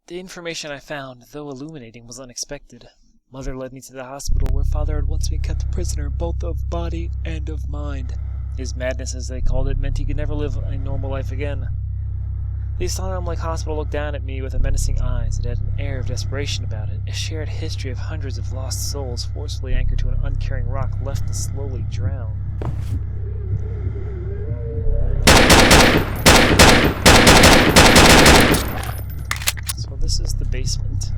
The information I found, though illuminating, was unexpected. Mother led me to the hospital where Father had once been kept a prisoner, both of body and of mind. His madness, as they called it, meant he could never live a normal life again. The asylum-like hospital looked down at me with menacing eyes. It had an air of desperation about it, a shared history of hundreds of lost souls forcefully anchored to an uncaring rock left to slowly drown. So this is the basement.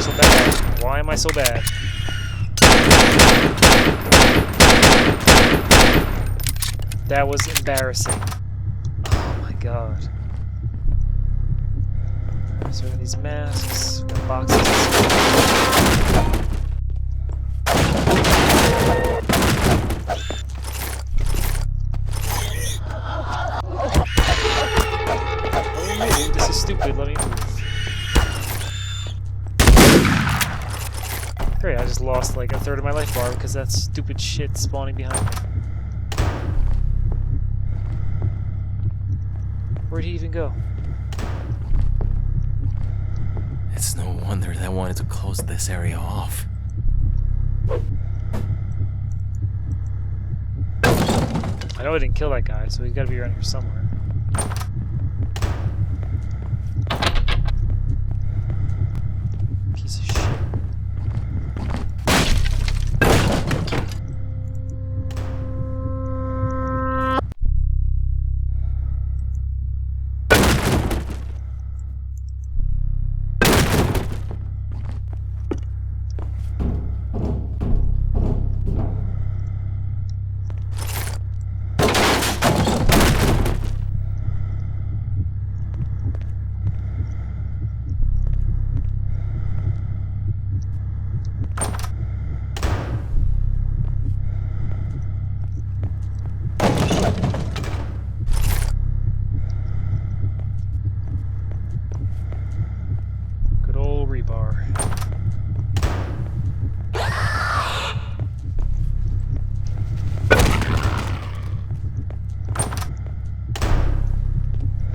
So bad. Why am I so bad? That was embarrassing. Oh my god. So we have these masks, we have boxes. Let me move. This is stupid. Let me move. Great, I just lost like a third of my life bar because that stupid shit spawning behind me. Where'd he even go? It's no wonder they wanted to close this area off. I know I didn't kill that guy, so he's gotta be around here somewhere. Piece of shit.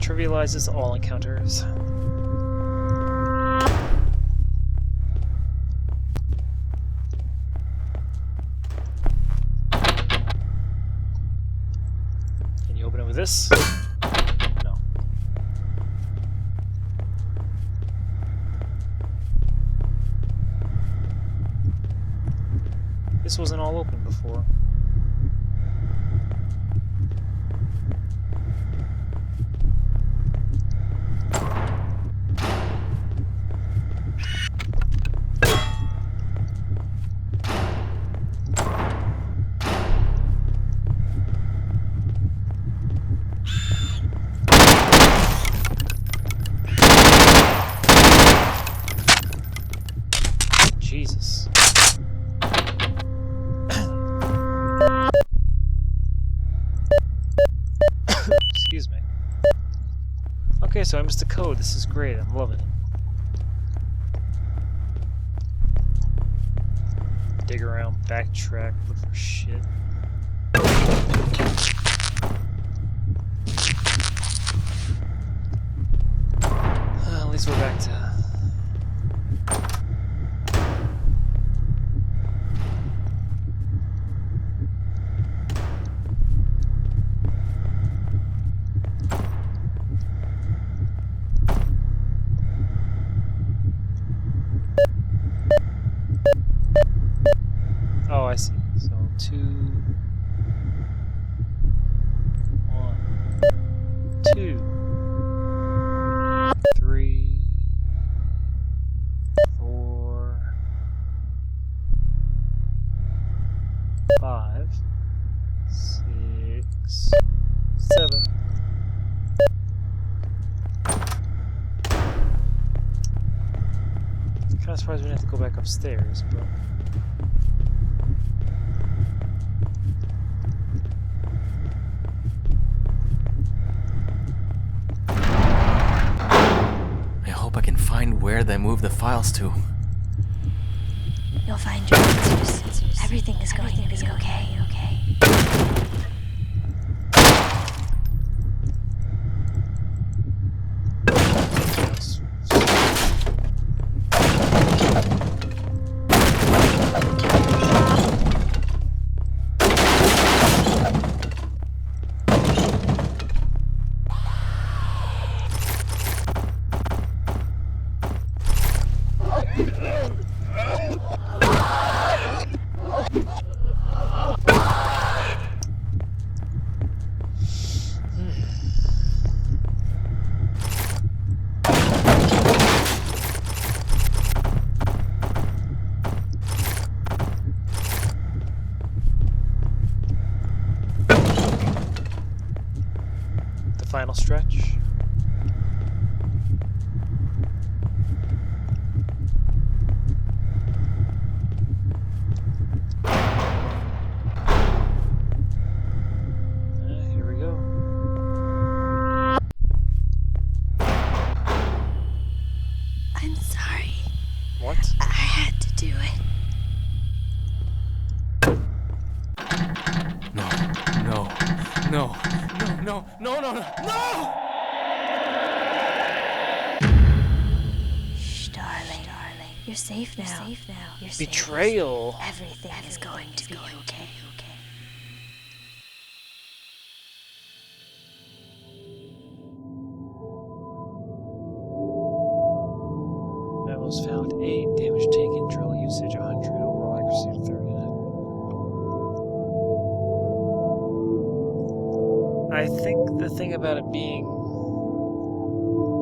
Trivializes all encounters. Can you open it with this? No. This wasn't all open before. Jesus. Excuse me. Okay, so I missed a code. This is great. I'm loving it. Dig around, backtrack, look for shit. At least we're back to... Oh, I see. So 2, 1, 2, 3, 4, 5, 6, 7. Kind of surprised we didn't have to go back upstairs, but. Find where they moved the files to. You'll find your answers. Everything is going to be okay. final stretch. Here we go. I'm sorry. What? I had to do it. No! Shh, darling. You're safe now. You're safe. Betrayal. Everything is going to be okay. Memos found 8, damage taken, drill usage 100, overall accuracy 39. I think the thing about it being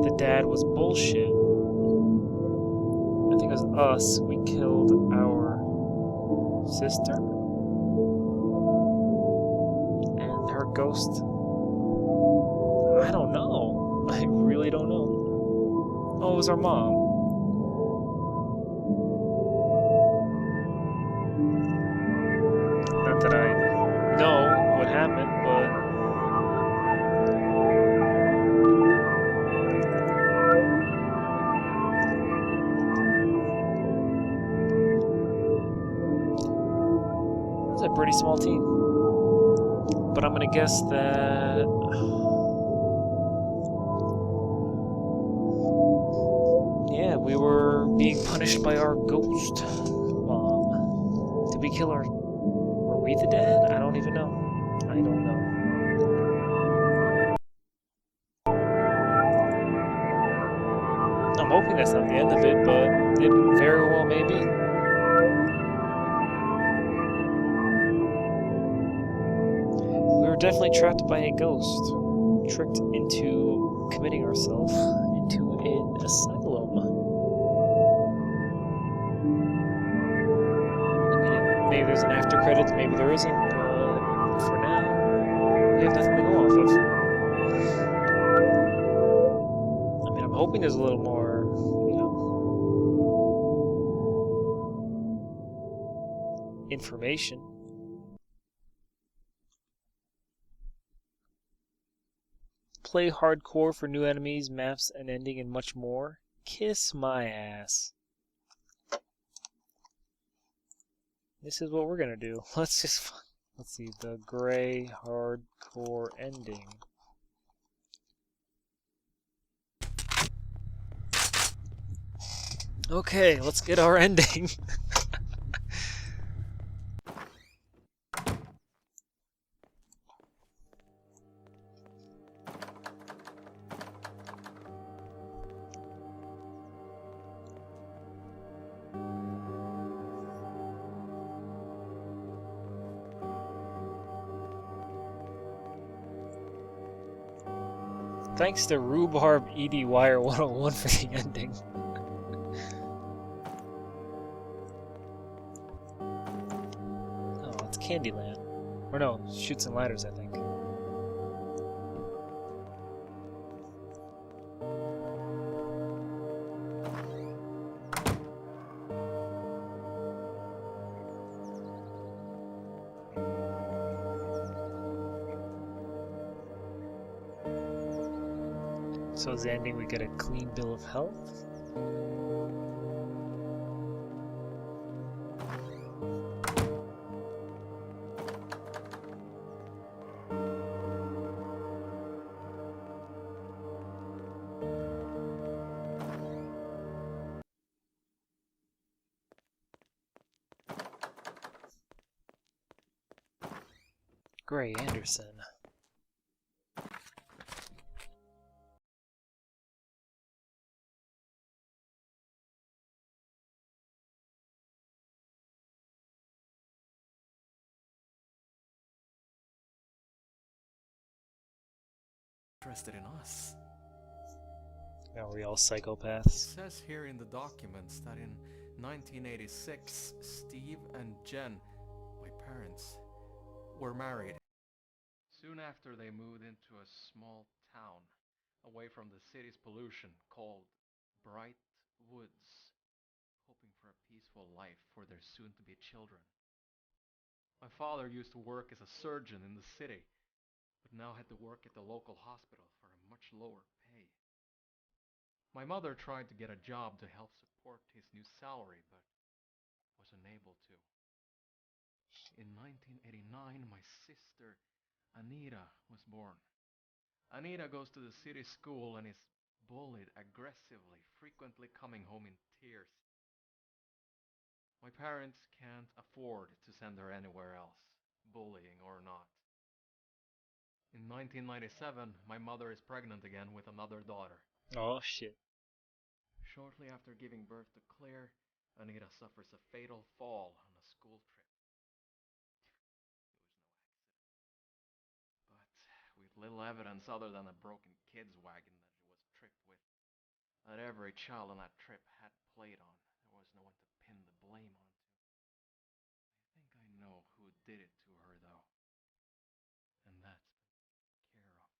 the dad was bullshit. I think it was us. We killed our sister and her ghost. I don't know. I really don't know. Oh, it was our mom. Not that I know what happened, but a pretty small team. But I'm gonna guess that yeah, we were being punished by our ghost mom. Did we kill her? Were we the dad? I don't even know. I don't know. I'm hoping that's not the end of it, but it very well may be. Definitely trapped by a ghost, tricked into committing ourselves into an asylum. I mean, maybe there's an after credits, maybe there isn't, but for now, we have nothing to go off of. I mean, I'm hoping there's a little more, information. Play hardcore for new enemies, maps, an ending, and much more. Kiss my ass. This is what we're gonna do. Let's see, the gray hardcore ending. Okay, let's get our ending. Thanks to Rhubarb ED Wire 101 for the ending. Oh, it's Candyland. Or no, Chutes and Ladders, I think. So as the ending, we get a clean bill of health. Gray Anderson. Interested in us. Are we all It psychopaths? says here in the documents that in 1986, Steve and Jen, my parents, were married. Soon after, they moved into a small town, away from the city's pollution, called Bright Woods, hoping for a peaceful life for their soon-to-be children. My father used to work as a surgeon in the city, but now had to work at the local hospital for a much lower pay. My mother tried to get a job to help support his new salary, but was unable to. In 1989, my sister Anita was born. Anita goes to the city school and is bullied aggressively, frequently coming home in tears. My parents can't afford to send her anywhere else, bullying or not. In 1997, my mother is pregnant again with another daughter. Oh shit. Shortly after giving birth to Claire, Anita suffers a fatal fall on a school trip. It was no accident, but with little evidence other than a broken kid's wagon that she was tripped with, that every child on that trip had played on, there was no one to pin the blame onto. I think I know who did it to her, though. And that's been taken care of.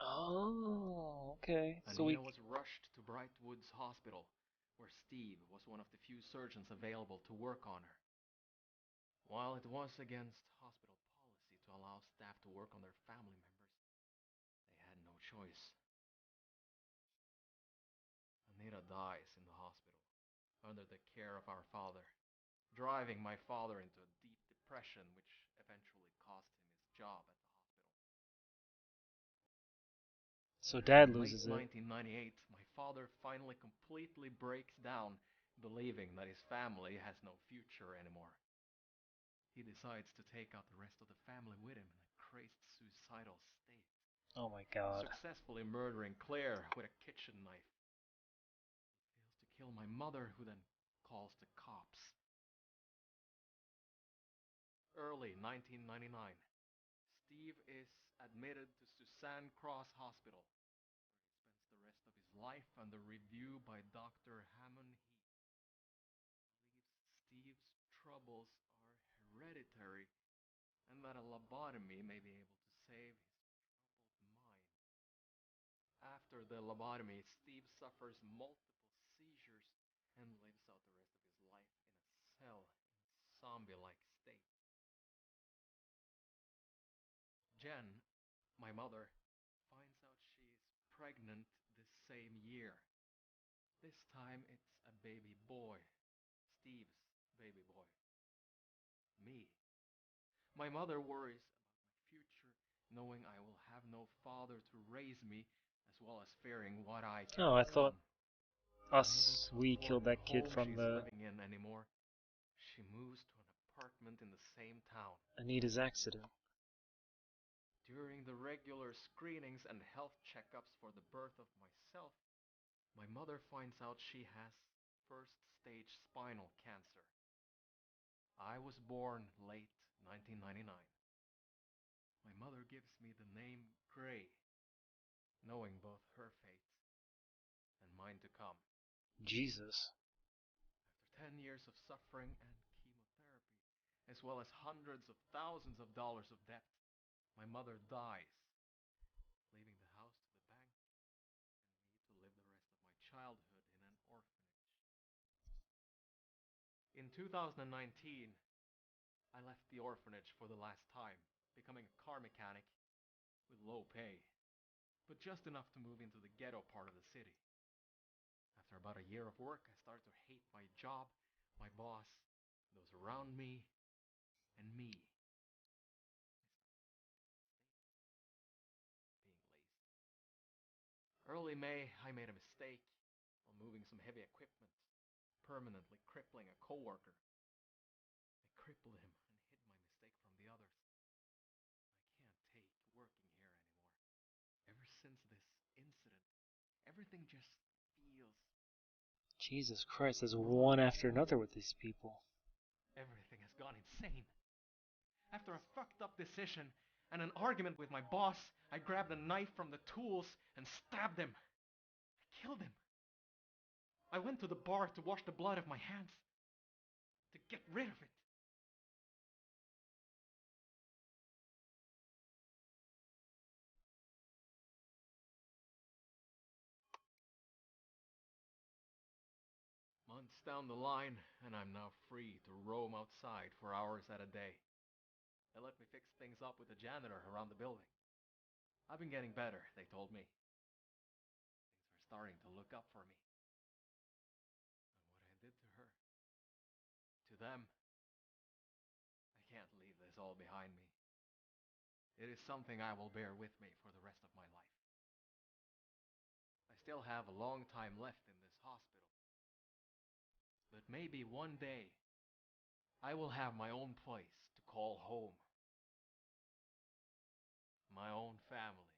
Oh, okay. So Anita was rushed to Brightwoods Hospital, where Steve was one of the few surgeons available to work on her. While it was against hospital policy to allow staff to work on their family members, they had no choice. Anita dies in the hospital, under the care of our father, driving my father into a deep depression which eventually cost him his job at the hospital. so dad In loses late it. 1998, my father finally completely breaks down, believing that his family has no future anymore. He decides to take out the rest of the family with him in a crazed suicidal state, Oh my god. successfully murdering Claire with a kitchen knife. He fails to kill my mother, who then calls the cops. Early 1999, Steve is admitted to Suzanne Cross Hospital, where he spends the rest of his life under review by Dr. Hammond Heath. He believes Steve's troubles are hereditary and that a lobotomy may be able to save his troubled mind. After the lobotomy, Steve suffers multiple seizures and lives out the rest of his life in a cell in a zombie-like state. Jen, my mother, finds out she is pregnant this same year. This time it's a baby boy, Steve's baby boy. Me. My mother worries about my future, knowing I will have no father to raise me, as well as fearing what I can Oh, I thought become. we killed that kid from she's the living in anymore. She moves to an apartment in the same town. Anita's accident. During the regular screenings and health checkups for the birth of myself, my mother finds out she has first-stage spinal cancer. I was born late 1999. My mother gives me the name Gray, knowing both her fate and mine to come. Jesus. After 10 years of suffering and chemotherapy, as well as hundreds of thousands of dollars of debt, my mother dies, leaving the house to the bank and me to live the rest of my childhood in an orphanage. In 2019, I left the orphanage for the last time, becoming a car mechanic with low pay, but just enough to move into the ghetto part of the city. After about a year of work, I started to hate my job, my boss, those around me, and me. Being lazy. Early May, I made a mistake while moving some heavy equipment, permanently crippling a coworker. I crippled him and hid my mistake from the others. I can't take working here anymore. Ever since this incident, everything just feels... Jesus Christ, there's one after another with these people. Everything has gone insane. After a fucked up decision and an argument with my boss, I grabbed a knife from the tools and stabbed him. I killed him. I went to the bar to wash the blood off my hands, to get rid of it. months down the line, and I'm now free to roam outside for hours at a day. They let me fix things up with the janitor around the building. I've been getting better, they told me. Things are starting to look up for me. And what I did to her, to them, I can't leave this all behind me. It is something I will bear with me for the rest of my life. I still have a long time left in this hospital. But maybe one day, I will have my own place to call home. My own family.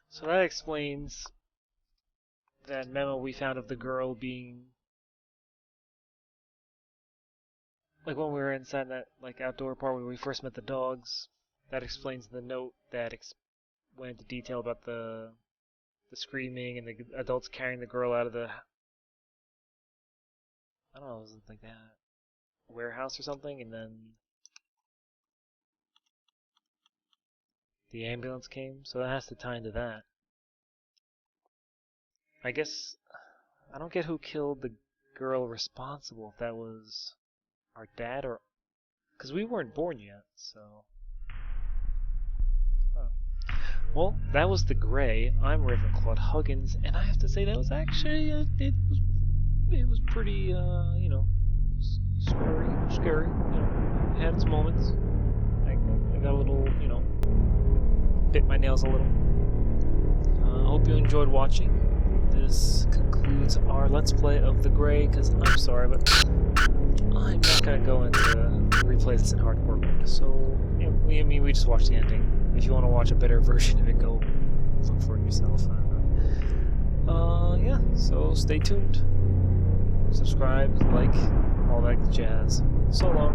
So that explains that memo we found of the girl being, like when we were inside that like outdoor part where we first met the dogs. That explains the note that went into detail about the screaming and the adults carrying the girl out of the, I don't know, it was like that warehouse or something, and then the ambulance came, so that has to tie into that. I guess I don't get who killed the girl responsible, if that was our dad or, because we weren't born yet, so. Huh. Well, that was The Grey. I'm Reverend Claude Huggins, and I have to say that was actually, it was pretty, you know, scary, you know, it had its moments. I got a little, you know, bit my nails a little. I hope you enjoyed watching. This concludes our Let's Play of The Grey, because I'm sorry, but I'm not going to go into replay this in hardcore mode. So, yeah, we just watched the ending. If you want to watch a better version of it, go look for it yourself. Yeah, so stay tuned. Subscribe, like, all that jazz. So long.